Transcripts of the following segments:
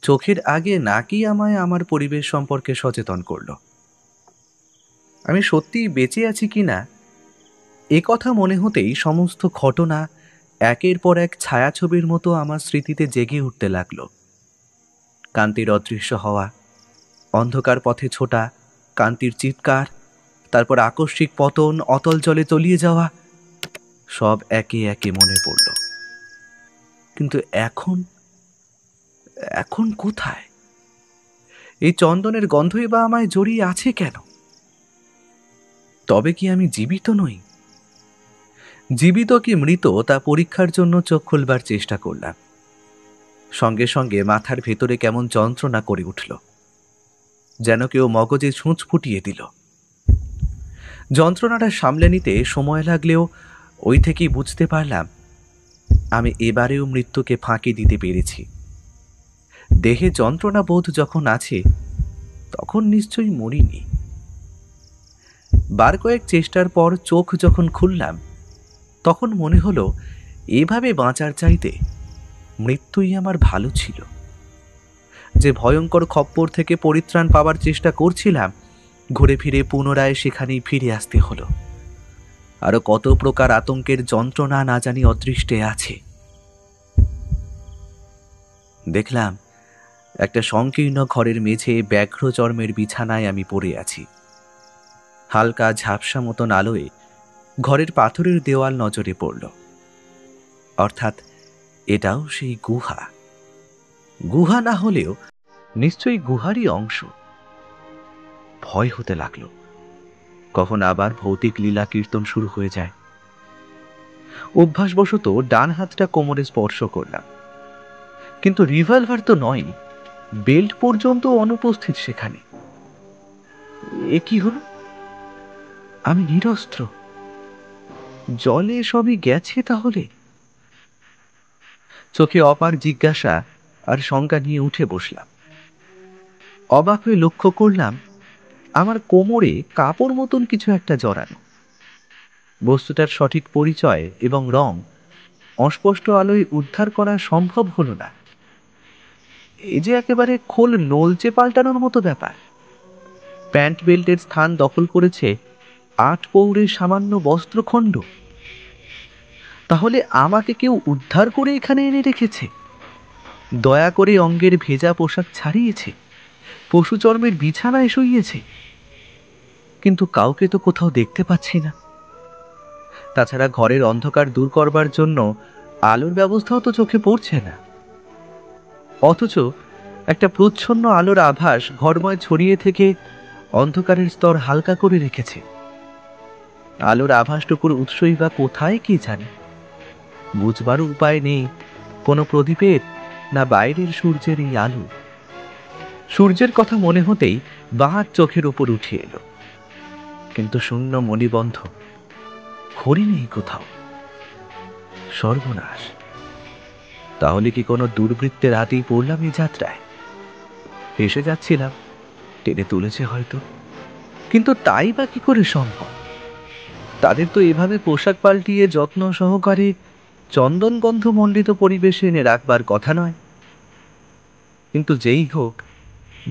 চোখের আগে নাকি আমায় আমার পরিবেশ সম্পর্কে সচেতন করল। আমি সত্যিই বেঁচে আছি কিনা এ কথা মনে হতেই সমস্ত ঘটনা একের পর এক ছায়াছবির মতো আমার স্মৃতিতে জেগে উঠতে লাগলো। কান্তির অদৃশ্য হওয়া, অন্ধকার পথে ছোটা, কান্তির চিৎকার, তারপর আকস্মিক পতন, অতল জলে তলিয়ে যাওয়া, সব একে একে মনে পড়ল। কিন্তু এখন এখন কোথায়? এই চন্দনের গন্ধই বা আমায় জড়িয়ে আছে কেন? তবে কি আমি জীবিত নই? জীবিত কি মৃত তা পরীক্ষার জন্য চোখ খুলবার চেষ্টা করলাম। সঙ্গে সঙ্গে মাথার ভেতরে কেমন যন্ত্রণা করে উঠল, যেন কেউ মগজে ছুঁচ ফুটিয়ে দিল। যন্ত্রণাটা সামলে নিতে সময় লাগলেও ওই থেকেই বুঝতে পারলাম আমি এবারেও মৃত্যুকে ফাঁকি দিতে পেরেছি। দেহে যন্ত্রণা বোধ যখন আছে তখন নিশ্চয়ই মরিনি। বার কয়েক চেষ্টার পর চোখ যখন খুললাম তখন মনে হলো এভাবে বাঁচার চাইতে মৃত্যুই আমার ভালো ছিল। যে ভয়ঙ্কর খপ্পর থেকে পরিত্রাণ পাওয়ার চেষ্টা করছিলাম, ঘুরে ফিরে পুনরায় সেখানেই ফিরে আসতে হলো। আরো কত প্রকার আতঙ্কের যন্ত্রণা না জানি অদৃষ্টে আছে। দেখলাম একটা সংকীর্ণ ঘরের মেঝে ব্যাঘ্র চর্মের বিছানায় আমি পড়ে আছি। হালকা ঝাপসা মতন আলোয় ঘরের পাথরের দেওয়াল নজরে পড়ল। অর্থাৎ এটাও সেই গুহা। গুহা না হলেও নিশ্চয়ই গুহারই অংশ। ভয় হতে লাগলো, কখন আবার ভৌতিক লীলা কীর্তন শুরু হয়ে যায়। অভ্যাসবশত ডান হাতটা কোমরে স্পর্শ করলাম, কিন্তু রিভলভার তো নয়, বেল্ট পর্যন্ত অনুপস্থিত সেখানে। এ কি হলো? আমি নিরস্ত্র, জলে সবই গেছে তাহলে? চোখে অপার জিজ্ঞাসা আর শঙ্কা নিয়ে উঠে বসলাম। অবাক হয়ে লক্ষ্য করলাম আমার কোমরে কাপড় মতন কিছু একটা জড়ানো। বস্তুটার সঠিক পরিচয় এবং রং অস্পষ্ট আলোয় উদ্ধার করা সম্ভব হলো না। এই যে একেবারে খোল নলচে পাল্টানোর মতো ব্যাপার। প্যান্ট বেল্টের স্থান দখল করেছে 8 পৌরের সামান্য বস্ত্রখণ্ড। তাহলে আমাকে কেউ উদ্ধার করে এখানে এনে রেখেছে, দয়া করে অঙ্গের ভেজা পোশাক ছাড়িয়েছে, পশু চর্মের বিছানায় শুইয়েছে। কিন্তু কাউকে তো কোথাও দেখতে পাচ্ছি না। তাছাড়া ঘরের অন্ধকার দূর করবার জন্য আলোর ব্যবস্থাও তো চোখে পড়ছে না। অথচ একটা প্রচ্ছন্ন আলোর আভাস ঘরময় ছড়িয়ে থেকে অন্ধকারের স্তর হালকা করে রেখেছে। আলোর আভাসটুকুর উৎসই বা কোথায় কি জানি। বুঝবারও উপায় নেই কোনো প্রদীপের না বাইরের সূর্যের এই আলো। সূর্যের কথা মনে হতেই বাঁ চোখের উপর উঠে এলো, কিন্তু শূন্য মণিবন্ধ, ঘড়ি নেই কোথাও। সর্বনাশ! তাহলে কি কোনো দুর্বৃত্তের হাতেই পড়লাম এই যাত্রায়? হেসে যাচ্ছিলাম, টেনে তুলেছে হয়তো, কিন্তু তাই বা কি করে সম্ভব? তাদের তো এভাবে পোশাক পাল্টিয়ে যত্ন সহকারে চন্দনগন্ধ মণ্ডিত পরিবেশে এনে রাখবার কথা নয়। কিন্তু যেই হোক,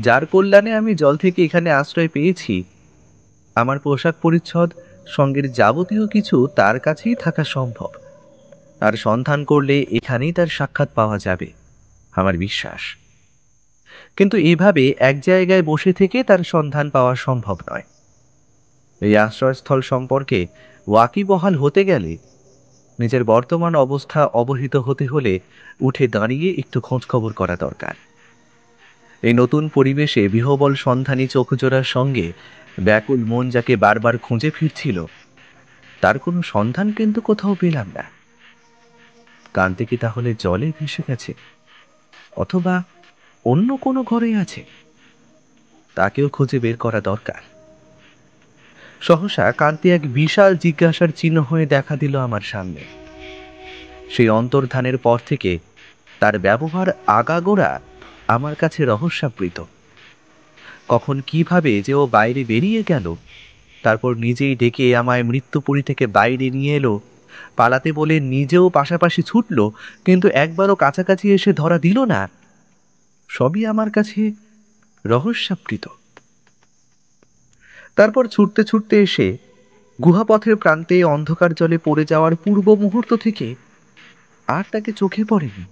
যার কল্যাণে আমি জল থেকে এখানে আশ্রয় পেয়েছি, আমার পোশাক পরিচ্ছদ সঙ্গের যাবতীয় কিছু তার কাছেই থাকা সম্ভব। আর সন্ধান করলে এখানেই তার সাক্ষাৎ পাওয়া যাবে, আমার বিশ্বাস। কিন্তু এভাবে এক জায়গায় বসে থেকে তার সন্ধান পাওয়া সম্ভব নয়। এই আশ্রয়স্থল সম্পর্কে ওয়াকিবহাল হতে গেলে, নিজের বর্তমান অবস্থা অবহিত হতে হলে উঠে দাঁড়িয়ে একটু খোঁজখবর করা দরকার। এই নতুন পরিবেশে বিহবল সন্ধানী চোখজোড়ার সঙ্গে ব্যাকুল মন যাকে বারবার খুঁজে ফিরছিল, তার কোনো সন্ধান কিন্তু কোথাও পেলাম না। কান্তি কি তাহলে জলে ভেসে গেছে, অথবা অন্য কোনো ঘরে আছে? তাকেও খুঁজে বের করা দরকার। সহসা কান্তি এক বিশাল জিজ্ঞাসার চিহ্ন হয়ে দেখা দিল আমার সামনে। সেই অন্তর্ধানের পর থেকে তার ব্যবহার আগাগোড়া আমার কাছে রহস্যাবৃত। কখন কিভাবে যে ও বাইরে বেরিয়ে গেল, তারপর নিজেই ডেকে আমায় মৃত্যুপুরী থেকে বাইরে নিয়ে এলো, পালাতে বলে নিজেও পাশাপাশি ছুটল, কিন্তু একবারও কাছাকাছি এসে ধরা দিল না, সবই আমার কাছে রহস্যাবৃত। তারপর ছুটতে ছুটতে এসে গুহাপথের প্রান্তে অন্ধকার জলে পড়ে যাওয়ার পূর্ব মুহূর্ত থেকে আর তাকে চোখে পড়েনি।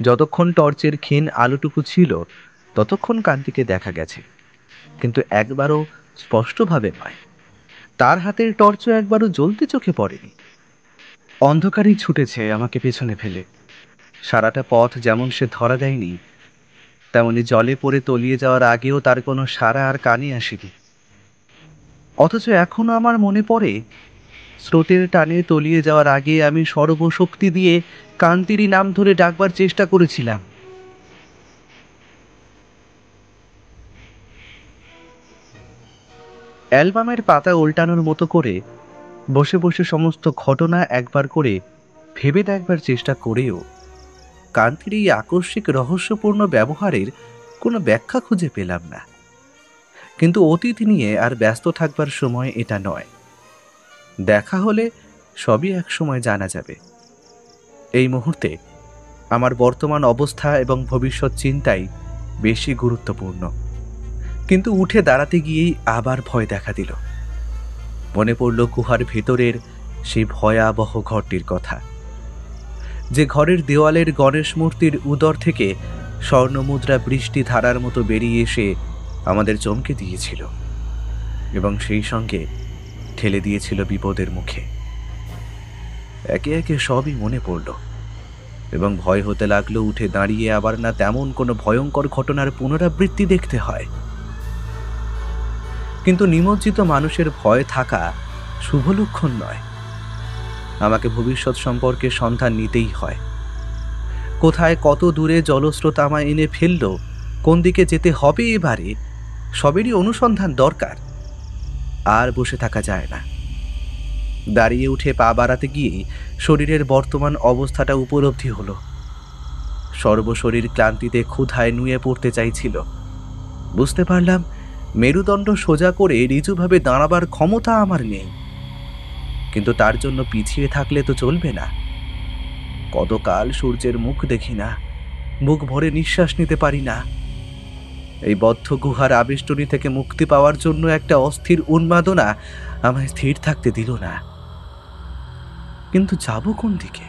যতক্ষণ টর্চের ক্ষীণ আলোটুকু ছিল ততক্ষণ কান্তিকে দেখা গেছে, কিন্তু একবারও স্পষ্টভাবে নয়। তার হাতের টর্চও একবারও জ্বলতে চোখে পড়েনি। অন্ধকারই ছুটেছে আমাকে পেছনে ফেলে। সারাটা পথ যেমন সে ধরা দেয়নি, তেমনি জলে পড়ে তলিয়ে যাওয়ার আগেও তার কোনো সাড়া আর কানে আসেনি। অথচ এখনো আমার মনে পড়ে, স্রোতের টানে তলিয়ে যাওয়ার আগে আমি সর্বশক্তি দিয়ে কান্তিরই নাম ধরে ডাকবার চেষ্টা করেছিলাম। অ্যালবামের পাতা উল্টানোর মতো করে বসে বসে সমস্ত ঘটনা একবার করে ভেবে দেখবার চেষ্টা করেও কান্তির এই আকস্মিক রহস্যপূর্ণ ব্যবহারের কোনো ব্যাখ্যা খুঁজে পেলাম না। কিন্তু অতীত নিয়ে আর ব্যস্ত থাকবার সময় এটা নয়। দেখা হলে সবই এক সময় জানা যাবে। এই মুহূর্তে আমার বর্তমান অবস্থা এবং ভবিষ্যৎ চিন্তাই বেশি গুরুত্বপূর্ণ। কিন্তু উঠে দাঁড়াতে গিয়েই আবার ভয় দেখা দিল। মনে পড়ল গুহার ভেতরের সেই ভয়াবহ ঘরটির কথা, যে ঘরের দেওয়ালের গণেশ মূর্তির উদর থেকে স্বর্ণমুদ্রা বৃষ্টি ধারার মতো বেরিয়ে এসে আমাদের চমকে দিয়েছিল এবং সেই সঙ্গে ঠেলে দিয়েছিল বিপদের মুখে। একে একে সবই মনে পড়ল এবং ভয় হতে লাগলো উঠে দাঁড়িয়ে আবার না তেমন কোনো ভয়ঙ্কর ঘটনার পুনরাবৃত্তি দেখতে হয়। কিন্তু নিমজ্জিত মানুষের ভয় থাকা শুভ লক্ষণ নয়। আমাকে ভবিষ্যৎ সম্পর্কে সন্ধান নিতেই হয়। কোথায় কত দূরে জলস্রোত আমায় এনে ফেলল, কোন দিকে যেতে হবে এবারে, সবেরই অনুসন্ধান দরকার। আর বসে থাকা যায় না। দাঁড়িয়ে উঠে পা বাড়াতে গিয়েই শরীরের বর্তমান অবস্থাটা উপলব্ধি হলো। সর্বশরীর ক্লান্তিতে ক্ষুধায় নুয়ে পড়তে চাইছিল। বুঝতে পারলাম মেরুদণ্ড সোজা করে ঋজুভাবে দাঁড়াবার ক্ষমতা আমার নেই। কিন্তু তার জন্য পিছিয়ে থাকলে তো চলবে না। কতকাল সূর্যের মুখ দেখি না, মুখ ভরে নিঃশ্বাস নিতে পারি না। এই বদ্ধ গুহার আবেষ্টনী থেকে মুক্তি পাওয়ার জন্য একটা অস্থির উন্মাদনা আমায় স্থির থাকতে দিল না। কিন্তু যাব কোন দিকে?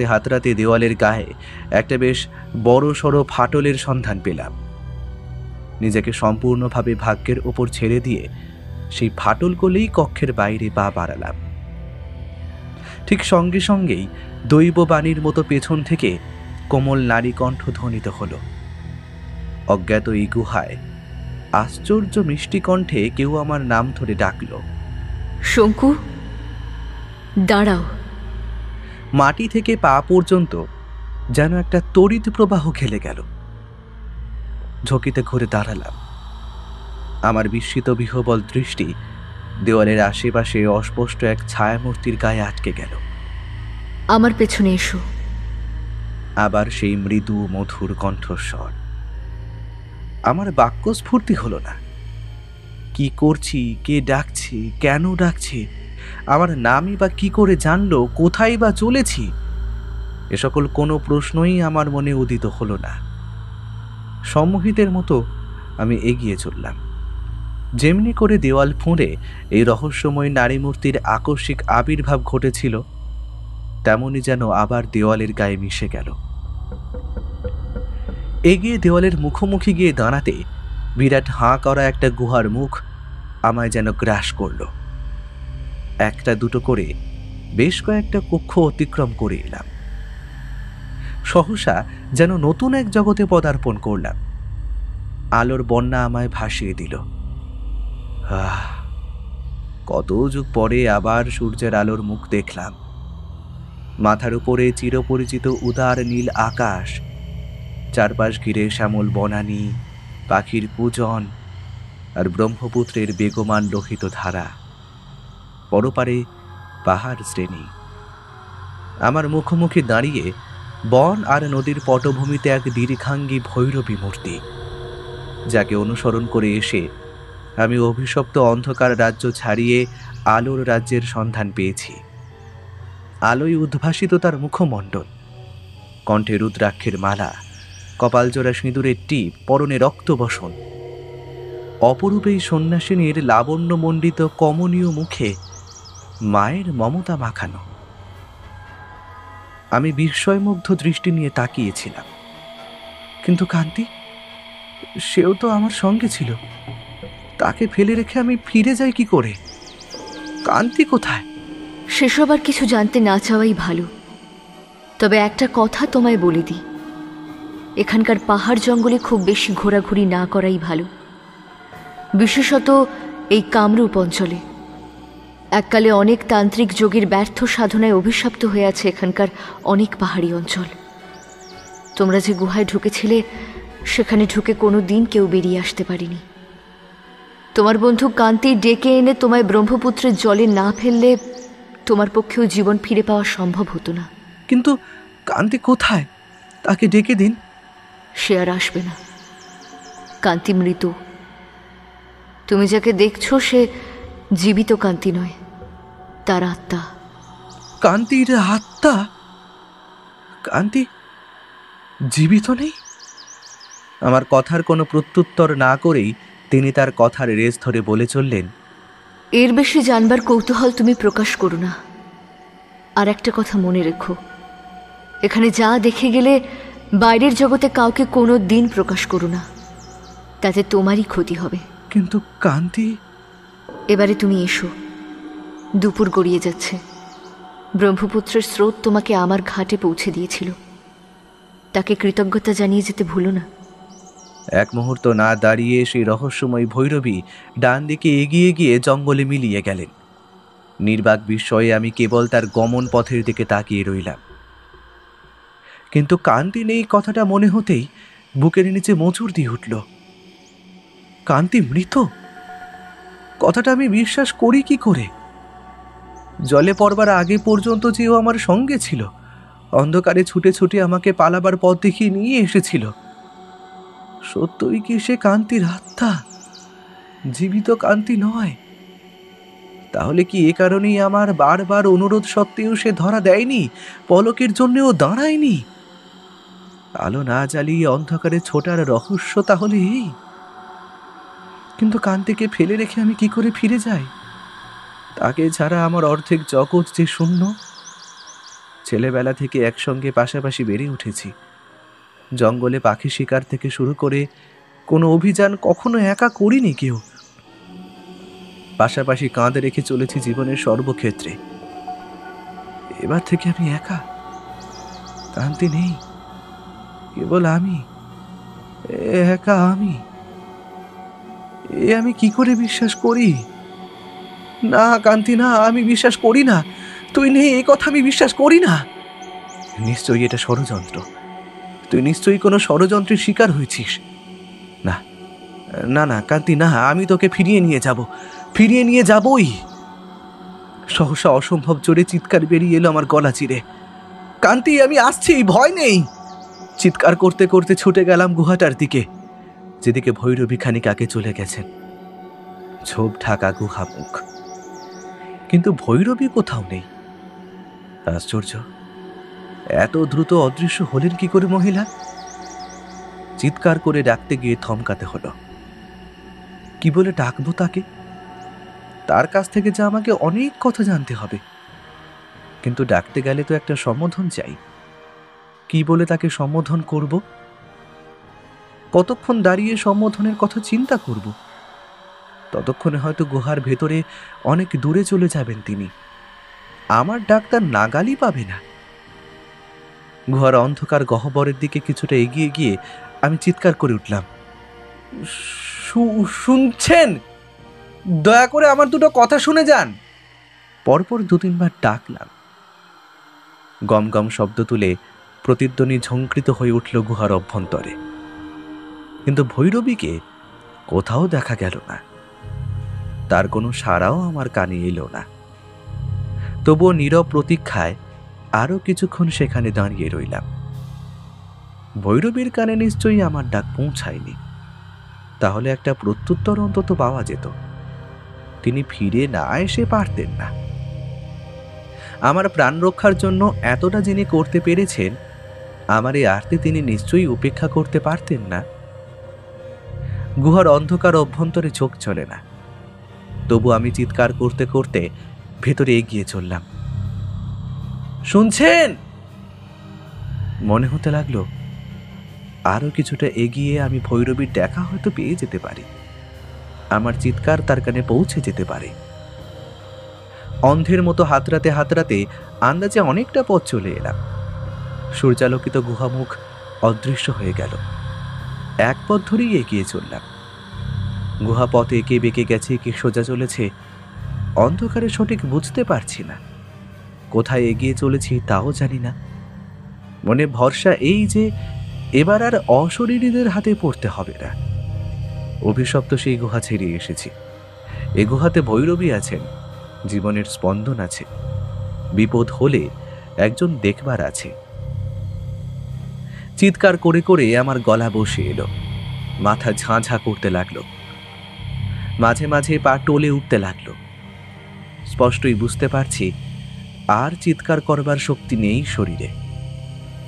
হাতড়াতে দেওয়ালের গায়ে একটা বেশ বড় সড়ো ফাটলের সন্ধান পেলাম। নিজেকে সম্পূর্ণভাবে ভাগ্যের ওপর ছেড়ে দিয়ে সেই ফাটল গলেই কক্ষের বাইরে পা বাড়ালাম। ঠিক সঙ্গে সঙ্গেই দৈববাণীর মতো পেছন থেকে কোমল নারী কণ্ঠ ধ্বনিত হলো। অজ্ঞাত এই গুহায় আশ্চর্য মিষ্টি কণ্ঠে কেউ আমার নাম ধরে ডাকল, শঙ্কু, দাঁড়াও। মাটি থেকে পা পর্যন্ত যেন একটা তড়িৎ প্রবাহ খেলে গেল। ঝুঁকিতে ঘুরে দাঁড়ালাম। আমার বিস্মিত বিহ্বল দৃষ্টি দেওয়ালের আশেপাশে অস্পষ্ট এক ছায়ামূর্তির গায়ে আটকে গেল। আমার পেছনে এসো। আবার সেই মৃদু মধুর কণ্ঠস্বর। আমার বাক্য স্ফূর্তি হলো না। কি করছি, কে ডাকছি, কেন ডাকছি, আমার নামই বা কি করে জানলো, কোথায় বা চলেছি, এ সকল কোনো প্রশ্নই আমার মনে উদিত হলো না। সম্মোহিতের মতো আমি এগিয়ে চললাম। যেমনি করে দেওয়াল ফুঁড়ে এই রহস্যময় নারী মূর্তির আকস্মিক আবির্ভাব ঘটেছিল, তেমনি যেন আবার দেওয়ালের গায়ে মিশে গেল। এগিয়ে দেওয়ালের মুখোমুখি গিয়ে দাঁড়াতে বিরাট হাঁ করা একটা গুহার মুখ আমায় যেন গ্রাস করল। একটা দুটো করে বেশ কয়েকটা কক্ষ অতিক্রম করে এলাম। সহসা যেন নতুন এক জগতে পদার্পণ করলাম। আলোর বন্যা আমায় ভাসিয়ে দিল। কত যুগ পরে আবার সূর্যের আলোর মুখ দেখলাম। মাথার উপরে চিরপরিচিত উদার নীল আকাশ, চারপাশ ঘিরে শ্যামল বনানী, পাখির পূজন আর ব্রহ্মপুত্রের বেগমান লোহিত ধারা, পরপারে পাহাড় শ্রেণী। আমার মুখোমুখি দাঁড়িয়ে বন আর নদীর পটভূমিতে এক দীর্ঘাঙ্গী ভৈরবী মূর্তি, যাকে অনুসরণ করে এসে আমি অভিশপ্ত অন্ধকার রাজ্য ছাড়িয়ে আলোর রাজ্যের সন্ধান পেয়েছি। আলোয় উদ্ভাসিত তার মুখমণ্ডল, কণ্ঠে রুদ্রাক্ষের মালা, কপালজোড়া সিঁদুরের টিপ, পরনে রক্তবসন। অপরূপ এই সন্ন্যাসিনীর লাবণ্যমণ্ডিত কমনীয় মুখে মায়ের মমতা মাখানো। আমি বিস্ময়মুগ্ধ দৃষ্টি নিয়ে তাকিয়েছিলাম। কিন্তু কান্তি, সেও তো আমার সঙ্গে ছিল। তাকে ফেলে রেখে আমি ফিরে যাই কি করে? কান্তি কোথায়? সেসব আর কিছু জানতে না চাওয়াই ভালো। তবে একটা কথা তোমায় বলে দিই, এখানকার পাহাড় জঙ্গলে খুব বেশি ঘোরাঘুরি না করাই ভালো, বিশেষত এই কামরূপ অঞ্চলে। এককালে অনেক তান্ত্রিক যোগীর ব্যর্থ সাধনায় অভিশপ্ত হয়ে আছে এখানকার অনেক পাহাড়ি অঞ্চল। তোমরা যে গুহায় ঢুকেছিলে, সেখানে ঢুকে কোনো দিন কেউ বেরিয়ে আসতে পারেনি। তোমার বন্ধু কান্তি ডেকে এনে তোমায় ব্রহ্মপুত্রের জলে না ফেললে তোমার পক্ষেও জীবন ফিরে পাওয়া সম্ভব হতো না। কিন্তু কান্তি কোথায়? তাকে ডেকে দিন। সে আর আসবে না। কান্তি মৃত। তুমি যাকে দেখছো সে জীবিত কান্তি নয়, তার আত্মা। কান্তির আত্মা? কান্তি জীবিত নেই? আমার কথার কোনো প্রত্যুত্তর না করেই তিনি তার কথার রেশ ধরে বলে চললেন, এর বেশি জানবার কৌতূহল তুমি প্রকাশ করো না। আর একটা কথা মনে রেখো, এখানে যা দেখে গেলে বাইরের জগতে কাউকে কোনো দিন প্রকাশ করো না, তাতে তোমারই ক্ষতি হবে। কিন্তু কান্তি? এবারে তুমি এসো। দুপুর গড়িয়ে যাচ্ছে। ব্রহ্মপুত্রের স্রোত তোমাকে আমার ঘাটে পৌঁছে দিয়েছিল, তাকে কৃতজ্ঞতা জানিয়ে যেতে ভুলো না। এক মুহূর্ত না দাঁড়িয়ে সেই রহস্যময় ভৈরবী ডান দিকে এগিয়ে গিয়ে জঙ্গলে মিলিয়ে গেলেন। নির্বাক বিস্ময়ে আমি কেবল তার গমন পথের দিকে তাকিয়ে রইলাম। কিন্তু কান্তি নেই কথাটা মনে হতেই বুকের নিচে মোচড় দিয়ে উঠল। কান্তি মৃত? কথাটা আমি বিশ্বাস করি কি করে? জলে পড়বার আগে পর্যন্ত যে ও আমার সঙ্গে ছিল, অন্ধকারে ছুটে ছুটে আমাকে পালাবার পথ দেখিয়ে নিয়ে এসেছিল। সত্যই কি সে কান্তির আত্মা, জীবিত কান্তি নয়? তাহলে কি এ কারণেই আমার বারবার অনুরোধ সত্ত্বেও সে ধরা দেয়নি, পলকের জন্যও দাঁড়ায়নি? আলো না জ্বালিয়ে অন্ধকারে ছোটার রহস্য তাহলে এই? কিন্তু কান্তিকে ফেলে রেখে আমি কি করে ফিরে যাই? তাকে ছাড়া আমার অর্ধেক জগৎ যে শূন্য। ছেলেবেলা থেকে একসঙ্গে পাশাপাশি বেড়ে উঠেছি। জঙ্গলে পাখি শিকার থেকে শুরু করে কোনো অভিযান কখনো একা করিনি কেউ। পাশাপাশি কাঁধে রেখে চলেছি জীবনের সর্বক্ষেত্রে। এবার থেকে আমি একা। কান্তি নেই, কেবল আমি, একা আমি। আমি কি করে বিশ্বাস করি? না কান্তি না, আমি বিশ্বাস করি না। তুই নেই এই কথা আমি বিশ্বাস করি না। নিশ্চয়ই এটা ষড়যন্ত্র। তুই নিশ্চয়ই কোনো ষড়যন্ত্রের শিকার হয়েছিস। না না না কান্তি না, আমি তোকে ফিরিয়ে নিয়ে যাব, ফিরিয়ে নিয়ে যাবই। সহসা অসম্ভব জোরে চিৎকার বেরিয়ে এলো আমার গলা চিরে। কান্তি আমি আসছি, ভয় নেই। চিৎকার করতে করতে ছুটে গেলাম গুহাটার দিকে, যেদিকে ভৈরবী খানিক আগে চলে গেছেন। ঝোপ ঢাকা গুহা মুখ, কিন্তু ভৈরবী কোথাও নেই। আশ্চর্য, এত দ্রুত অদৃশ্য হলেন কি করে মহিলা? চিৎকার করে ডাকতে গিয়ে থমকাতে হলো। কি বলে ডাকবো তাকে? তার কাছ থেকে যা আমাকে অনেক কথা জানতে হবে। কিন্তু ডাকতে গেলে তো একটা সম্বোধন চাই। কি বলে তাকে সম্বোধন করব? কতক্ষণ দাঁড়িয়ে সম্বোধনের কথা চিন্তা করব? ততক্ষণে হয়তো গুহার ভেতরে অনেক দূরে চলে যাবেন তিনি। আমার ডাক্তার নাগালই পাবে না। গুহার অন্ধকার গহ্বরের দিকে কিছুটা এগিয়ে গিয়ে আমি চিৎকার করে উঠলাম, শুনছেন? দয়া করে আমার দুটো কথা শুনে যান। পরপর 2-3 বার ডাকলাম। গম গম শব্দ তুলে প্রতিধ্বনি ঝঙ্কৃত হয়ে উঠল গুহার অভ্যন্তরে। কিন্তু ভৈরবীকে কোথাও দেখা গেল না। তার কোনো সাড়াও আমার কানে এলো না। তবুও নীরব প্রতীক্ষায় আরো কিছুক্ষণ সেখানে দাঁড়িয়ে রইলাম। ভৈরবীর কানে নিশ্চয়ই আমার ডাক পৌঁছায়নি। তাহলে একটা প্রত্যুত্তর অন্তত পাওয়া যেত। তিনি ফিরে না এসে পারতেন না। আমার প্রাণ রক্ষার জন্য এতটা যিনি করতে পেরেছেন, আমার এই আরতি তিনি নিশ্চয়ই উপেক্ষা করতে পারতেন না। গুহার অন্ধকার অভ্যন্তরে চোখ চলে না, তবু আমি চিৎকার করতে করতে ভেতরে এগিয়ে চললাম। শুনছেন? মনে হতে লাগলো আরো কিছুটা এগিয়ে আমি ভৈরবীর দেখা হয়তো পেয়ে যেতে পারি, আমার চিৎকার তার কানে পৌঁছে যেতে পারে। অন্ধের মতো হাতড়াতে হাতড়াতে আন্দাজে অনেকটা পথ চলে এলাম। সূর্যালোকিত গুহামুখ অদৃশ্য হয়ে গেল। এক পথ ধরেই এগিয়ে চললাম। গুহা পথ এঁকে বেঁকে গেছে কি সোজা চলেছে অন্ধকারে সঠিক বুঝতে পারছি না। কোথায় এগিয়ে চলেছি তাও জানি না। মনে ভরসা এই যে এবার আর অশরীরীদের হাতে পড়তে হবে না। অভিশপ্ত সেই গুহা ছেড়ে এসেছি। এ গুহাতে ভৈরবী আছেন, জীবনের স্পন্দন আছে, বিপদ হলে একজন দেখবার আছে। চিৎকার করে করে আমার গলা বসে এলো, মাথা ঝাঁঝা করতে লাগলো, মাঝে মাঝে পা টলে উঠতে লাগলো। স্পষ্টই বুঝতে পারছি আর চিৎকার করবার শক্তি নেই শরীরে।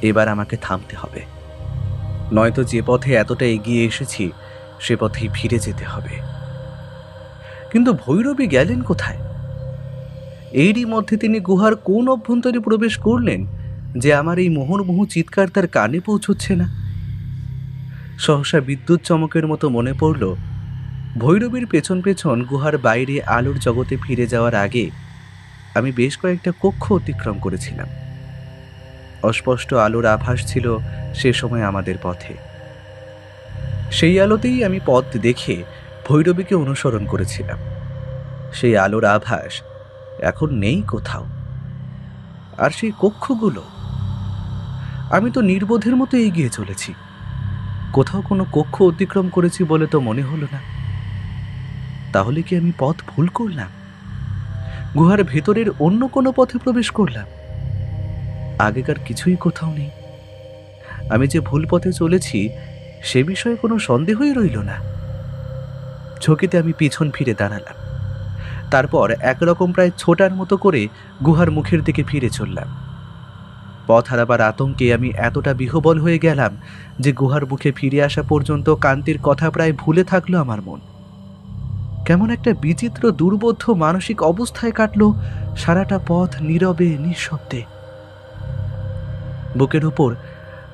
এবার আমাকে থামতে হবে, নয়তো যে পথে এতটা এগিয়ে এসেছি সে পথেই ফিরে যেতে হবে। কিন্তু ভৈরবী গেলেন কোথায়? এরই মধ্যে তিনি গুহার কোন অভ্যন্তরে প্রবেশ করলেন যে আমার এই মুহুর্মুহু চিৎকার তার কানে পৌঁছচ্ছে না? সহসা বিদ্যুৎ চমকের মতো মনে পড়ল, ভৈরবীর পেছন পেছন গুহার বাইরে আলোর জগতে ফিরে যাওয়ার আগে আমি বেশ কয়েকটা কক্ষ অতিক্রম করেছিলাম। অস্পষ্ট আলোর আভাস ছিল সে সময় আমাদের পথে। সেই আলোতেই আমি পথ দেখে ভৈরবীকে অনুসরণ করেছিলাম। সেই আলোর আভাস এখন নেই কোথাও। আর সেই কক্ষগুলো, আমি তো নির্বোধের মতো এগিয়ে চলেছি, কোথাও কোনো কক্ষ অতিক্রম করেছি বলে তো মনে হলো না। তাহলে কি আমি পথ ভুল করলাম? গুহার ভেতরের অন্য কোনো পথে প্রবেশ করলাম? আগেকার কিছুই কোথাও নেই। আমি যে ভুল পথে চলেছি সে বিষয়ে কোনো সন্দেহই রইল না। ঝুঁকিতে আমি পিছন ফিরে দাঁড়ালাম। তারপর একরকম প্রায় ছোটার মতো করে গুহার মুখের দিকে ফিরে চললাম। পথ হারাবার আতঙ্কে আমি এতটা বিহ্বল হয়ে গেলাম যে গুহার মুখে ফিরে আসা পর্যন্ত কান্তির কথা প্রায় ভুলে থাকলো আমার মন। কেমন একটা বিচিত্র দুর্বোধ্য মানসিক অবস্থায় কাটলো সারাটা পথ নীরবে নিঃশব্দে। বুকের উপর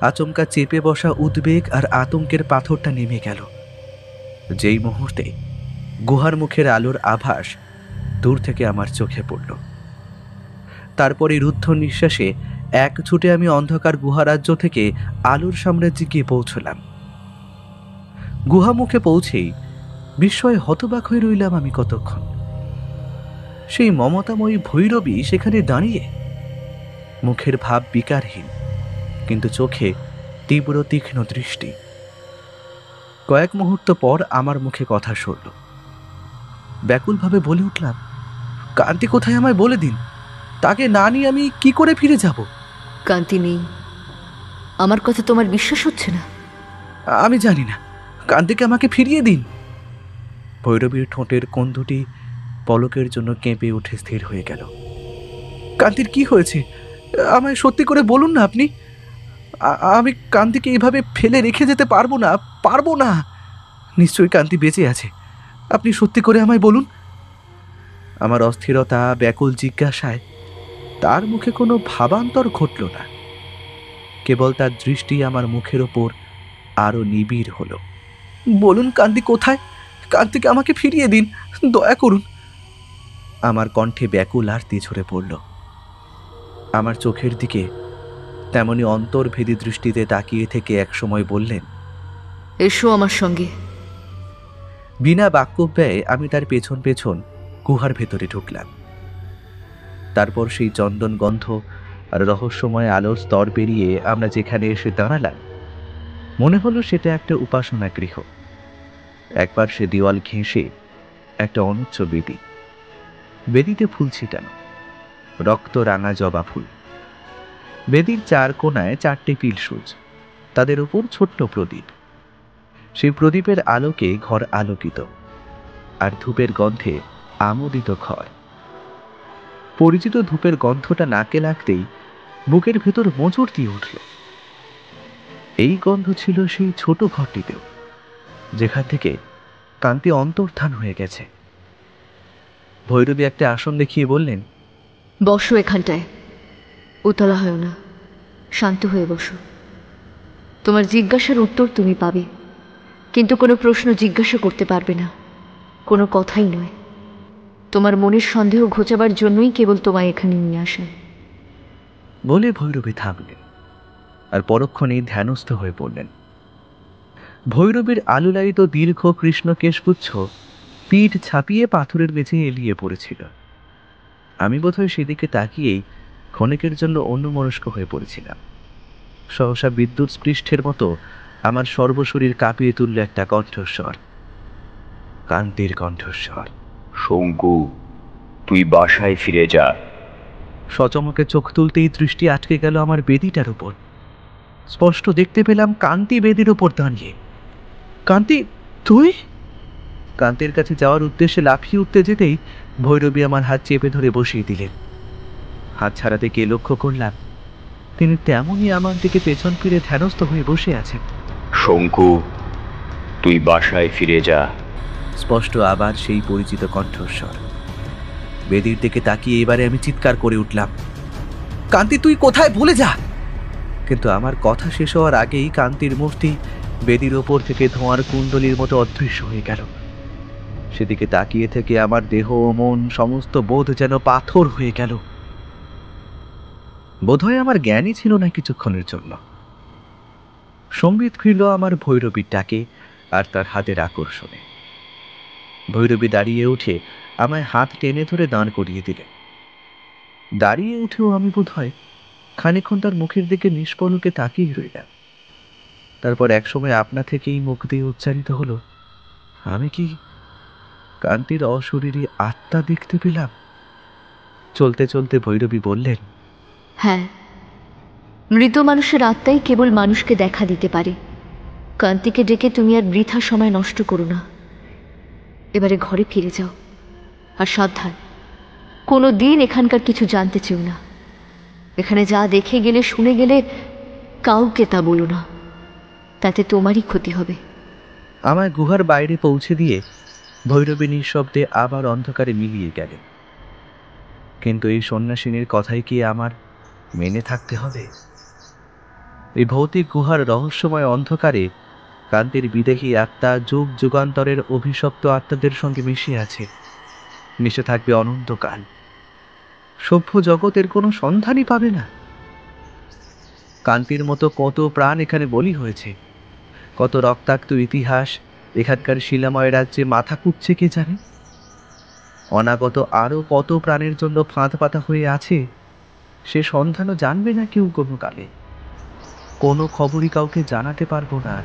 আচমকা চেপে বসা উদ্বেগ আর আতঙ্কের পাথরটা নেমে গেল যেই মুহূর্তে গুহার মুখের আলোর আভাস দূর থেকে আমার চোখে পড়ল। তারপরে রুদ্ধ নিঃশ্বাসে এক ছুটে আমি অন্ধকার গুহারাজ্য থেকে আলোর সাম্রাজ্যে গিয়ে পৌঁছলাম। গুহা মুখে পৌঁছেই বিস্ময়ে হতবাক হয়ে রইলাম আমি কতক্ষণ। সেই মমতাময়ী ভৈরবী সেখানে দাঁড়িয়ে, মুখের ভাব বিকারহীন, কিন্তু চোখে তীব্র তীক্ষ্ণ দৃষ্টি। কয়েক মুহূর্ত পর আমার মুখে কথা সরল। ব্যাকুলভাবে বলে উঠলাম, কান্তি কোথায় আমায় বলে দিন, তাকে না নিয়ে আমি কি করে ফিরে যাব? কান্তি নেই। আমার কথা তোমার বিশ্বাস হচ্ছে না? আমি জানি না, কান্তিকে আমাকে ফিরিয়ে দিন। ভৈরবীর ঠোঁটের কোণ দুটি পলকের জন্য কেঁপে উঠে স্থির হয়ে গেল। কান্তির কি হয়েছে আমায় সত্যি করে বলুন না আপনি। আমি কান্তিকে এইভাবে ফেলে রেখে যেতে পারবো না, পারবো না। নিশ্চয়ই কান্তি বেঁচে আছে, আপনি সত্যি করে আমায় বলুন। আমার অস্থিরতা ব্যাকুল জিজ্ঞাসায় তার মুখে কোনো ভাবান্তর ঘটল না, কেবল তার দৃষ্টি আমার মুখের ওপর আরো নিবিড় হলো। বলুন কান্তি কোথায়, কান্তিকে আমাকে ফিরিয়ে দিন, দয়া করুন। আমার কণ্ঠে ব্যাকুল আরতি ঝরে পড়ল। আমার চোখের দিকে তেমনি অন্তর্ভেদী দৃষ্টিতে তাকিয়ে থেকে একসময় বললেন, এসো আমার সঙ্গে। বিনা বাক্য ব্যয়ে আমি তার পেছন পেছন গুহার ভেতরে ঢুকলাম। তারপর সেই চন্দন গন্ধ আর রহস্যময় আলোর স্তর পেরিয়ে আমরা যেখানে এসে দাঁড়ালাম, মনে হলো সেটা একটা উপাসনা গৃহ। একবার সে দেওয়াল ঘেঁষে একটা অনুচ্চ বেদি, বেদিতে ফুল ছিটানো, রক্ত রাঙা জবা ফুল। বেদির চার কোণায় চারটে পিলসুজ, তাদের উপর ছোট্ট প্রদীপ। সেই প্রদীপের আলোকে ঘর আলোকিত, আর ধূপের গন্ধে আমোদিত ঘর। পরিচিত ধূপের গন্ধটা নাকে লাগতেই বুকের ভেতর মোচড় দিয়ে উঠল। এই গন্ধ ছিল সেই ছোট ঘরটিতেও, যেখান থেকে কান্তি অন্তর্ধান হয়ে গেছে। ভৈরবী একটা আসন দেখিয়ে বললেন, বসো এখানটায়, উতলা হয় না, শান্ত হয়ে বসো। তোমার জিজ্ঞাসার উত্তর তুমি পাবে, কিন্তু কোনো প্রশ্ন জিজ্ঞাসা করতে পারবে না, কোনো কথাই নয়। তোমার মনের সন্দেহ ঘোচাবার জন্যই কেবল তোমায় এখানে নিয়ে আসা। বলে ভৈরবী থামলেন আর পরক্ষণেই ধ্যানস্থ হয়ে পড়লেন। ভৈরবীর আলুলায়িত দীর্ঘ কৃষ্ণ কেশপুচ্ছ পিঠ ছাপিয়ে পাথরের মেঝে এলিয়ে পড়েছিল। আমি বোধহয় সেদিকে তাকিয়েই ক্ষণিকের জন্য অন্যমনস্ক হয়ে পড়েছিলাম। সহসা বিদ্যুৎ স্পৃষ্টের মতো আমার সর্বশরীর কাঁপিয়ে তুলল একটা কণ্ঠস্বর, কান্তির কণ্ঠস্বর। শঙ্কু, তুই বাসায় ফিরে যা। সচমকে চোখ তুলতেই দৃষ্টি আটকে গেল আমার বেদিটার উপর। স্পষ্ট দেখতে পেলাম কান্তি বেদির উপর দাঁড়িয়ে। কান্তি, তুই? কান্তির কাছে যাওয়ার উদ্দেশ্যে লাফিয়ে উঠতে যেতেই ভৈরবী আমার হাত চেপে ধরে বসিয়ে দিলেন। হাত ছাড়াতে গিয়ে লক্ষ্য করলাম তিনি তেমনই আমার দিকে পেছন ফিরে ধ্যানস্থ হয়ে বসে আছেন। শঙ্কু, তুই বাসায় ফিরে যা। স্পষ্ট আবার সেই পরিচিত কণ্ঠস্বর। বেদির দিকে তাকিয়ে এবারে আমি চিৎকার করে উঠলাম, কান্তি, তুই কোথায়? ভুলে যা! কিন্তু আমার কথা শেষ হওয়ার আগেই কান্তির মূর্তি বেদির ওপর থেকে ধোঁয়ার কুণ্ডলীর মতো অদৃশ্য হয়ে গেল। সেদিকে তাকিয়ে থেকে আমার দেহ ও মন সমস্ত বোধ যেন পাথর হয়ে গেল। বোধহয় আমার জ্ঞানই ছিল না কিছুক্ষণের জন্য। সম্বিত ফিরল আমার ভৈরবীর ডাকে আর তার হাতের আকর্ষণে। ভৈরবী দাঁড়িয়ে উঠে আমায় হাত টেনে ধরে দাঁড় করিয়ে দিলেন। দাঁড়িয়ে উঠেও আমি বোধহয় খানিকক্ষণ তার মুখের দিকে নিষ্পলকে তাকিয়ে রইলাম। তারপর একসময় আপনা থেকেই মুখ দিয়ে উচ্চারিত হলো, আমি কি কান্তির অশরীরী আত্মা দেখতে পেলাম? চলতে চলতে ভৈরবী বললেন, হ্যাঁ, মৃত মানুষের আত্মাই কেবল মানুষকে দেখা দিতে পারে। কান্তিকে ডেকে তুমি আর বৃথা সময় নষ্ট করো না। এবারে ঘরে ফিরে যাও, আর সাবধান, কোনো দিন এখানকার কিছু জানতে চেও না। এখানে যা দেখে গেলে, শুনে গেলে কাউকে তা বলো না, তাতে তোমারই ক্ষতি হবে। আমায় গুহার বাইরে পৌঁছে দিয়ে ভৈরবী নিঃশব্দে আবার অন্ধকারে মিলিয়ে গেলেন। কিন্তু এই সন্ন্যাসিনীর কথাই কি আমার মেনে থাকতে হবে? এই ভৌতিক গুহার রহস্যময় অন্ধকারে কান্তির বিদেহী আত্মা যুগ যুগান্তরের অভিশপ্ত আত্মাদের সঙ্গে মিশে আছে, মিশে থাকবে অনন্তকাল। সভ্য জগতের কোনো সন্ধানই পাবে না। কান্তির মতো কত প্রাণ এখানে বলি হয়েছে, কত রক্তাক্ত ইতিহাস এখানকার শিলাময় রাজ্যে মাথা কুটছে কে জানে। অনাগত আরো কত প্রাণের জন্য ফাঁদ পাতা হয়ে আছে, সে সন্ধানও জানবে না কেউ কোনো কালে। কোনো খবরই কাউকে জানাতে পারবো না।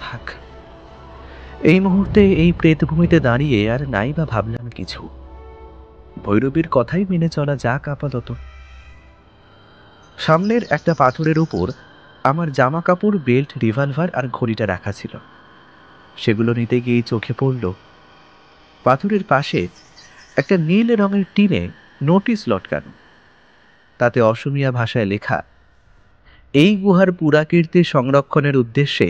থাক, এই মুহূর্তে এই প্রেতভূমিতে দাঁড়িয়ে আর নাই বা ভাবলাম কিছু। ভৈরবীর কথাই মেনে চলা যাক আপাতত। সামনের একটা পাথরের উপর আমার জামা কাপড়, বেল্ট, রিভলভার আর ঘড়িটা রাখা ছিল। সেগুলো নিতে গিয়েই চোখে পড়ল পাথরের পাশে একটা নীল রঙের টিনে নোটিশ লটকানো। তাতে অসমীয়া ভাষায় লেখা, এই গুহার পুরাকীর্তি সংরক্ষণের উদ্দেশ্যে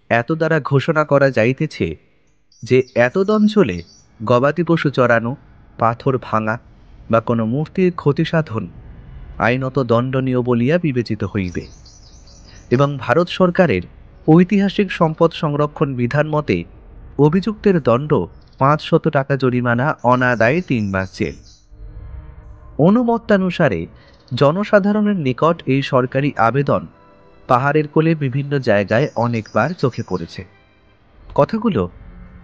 এত দ্বারা ঘোষণা করা যাইতেছে যে এতদ অঞ্চলে গবাদি পশু চড়ানো, পাথর ভাঙা বা কোনো মূর্তির ক্ষতি সাধন আইনত দণ্ডনীয় বলিয়া বিবেচিত হইবে, এবং ভারত সরকারের ঐতিহাসিক সম্পদ সংরক্ষণ বিধান মতে অভিযুক্তের দণ্ড 500 টাকা জরিমানা, অনাদায়ে 3 মাস জেল। অনুমত্তানুসারে জনসাধারণের নিকট এই সরকারি আবেদন পাহাড়ের কোলে বিভিন্ন জায়গায় অনেকবার চোখে পড়েছে। কথাগুলো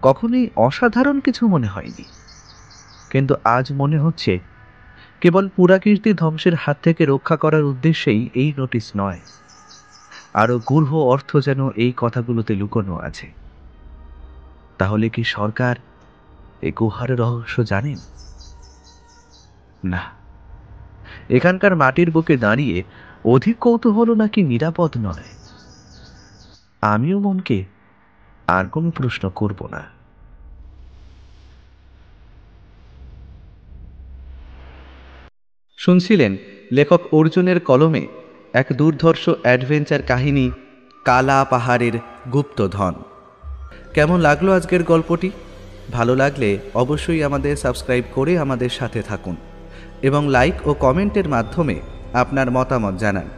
কখনোই অসাধারণ কিছু মনে হয়নি, কিন্তু আজ মনে হচ্ছে কেবল পুরাকীর্তি ধ্বংসের হাত থেকে রক্ষা করার উদ্দেশ্যেই এই নোটিশ নয়, আরো গূঢ় অর্থ যেন এই কথাগুলোতে লুকোনো আছে। তাহলে কি সরকার এই গুহার রহস্য জানেন? না, এখানকার মাটির বুকে দাঁড়িয়ে অধিক কৌতূহল নাকি নিরাপদ নয়। আমিও মনকে আর কোনো প্রশ্ন করব না। শুনছিলেন লেখক অর্জুনের কলমে এক দুর্ধর্ষ অ্যাডভেঞ্চার কাহিনী কালা পাহাড়ের গুপ্তধন। কেমন লাগলো আজকের গল্পটি? ভালো লাগলে অবশ্যই আমাদের সাবস্ক্রাইব করে আমাদের সাথে থাকুন এবং লাইক ও কমেন্টের মাধ্যমে আপনার মতামত জানান।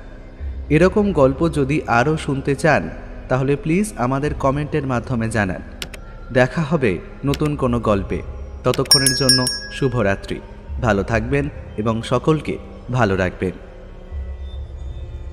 এরকম গল্প যদি আরও শুনতে চান তাহলে প্লিজ আমাদের কমেন্টের মাধ্যমে জানান। দেখা হবে নতুন কোনো গল্পে। ততক্ষণের জন্য শুভরাত্রি। ভালো থাকবেন এবং সকলকে ভালো রাখবেন।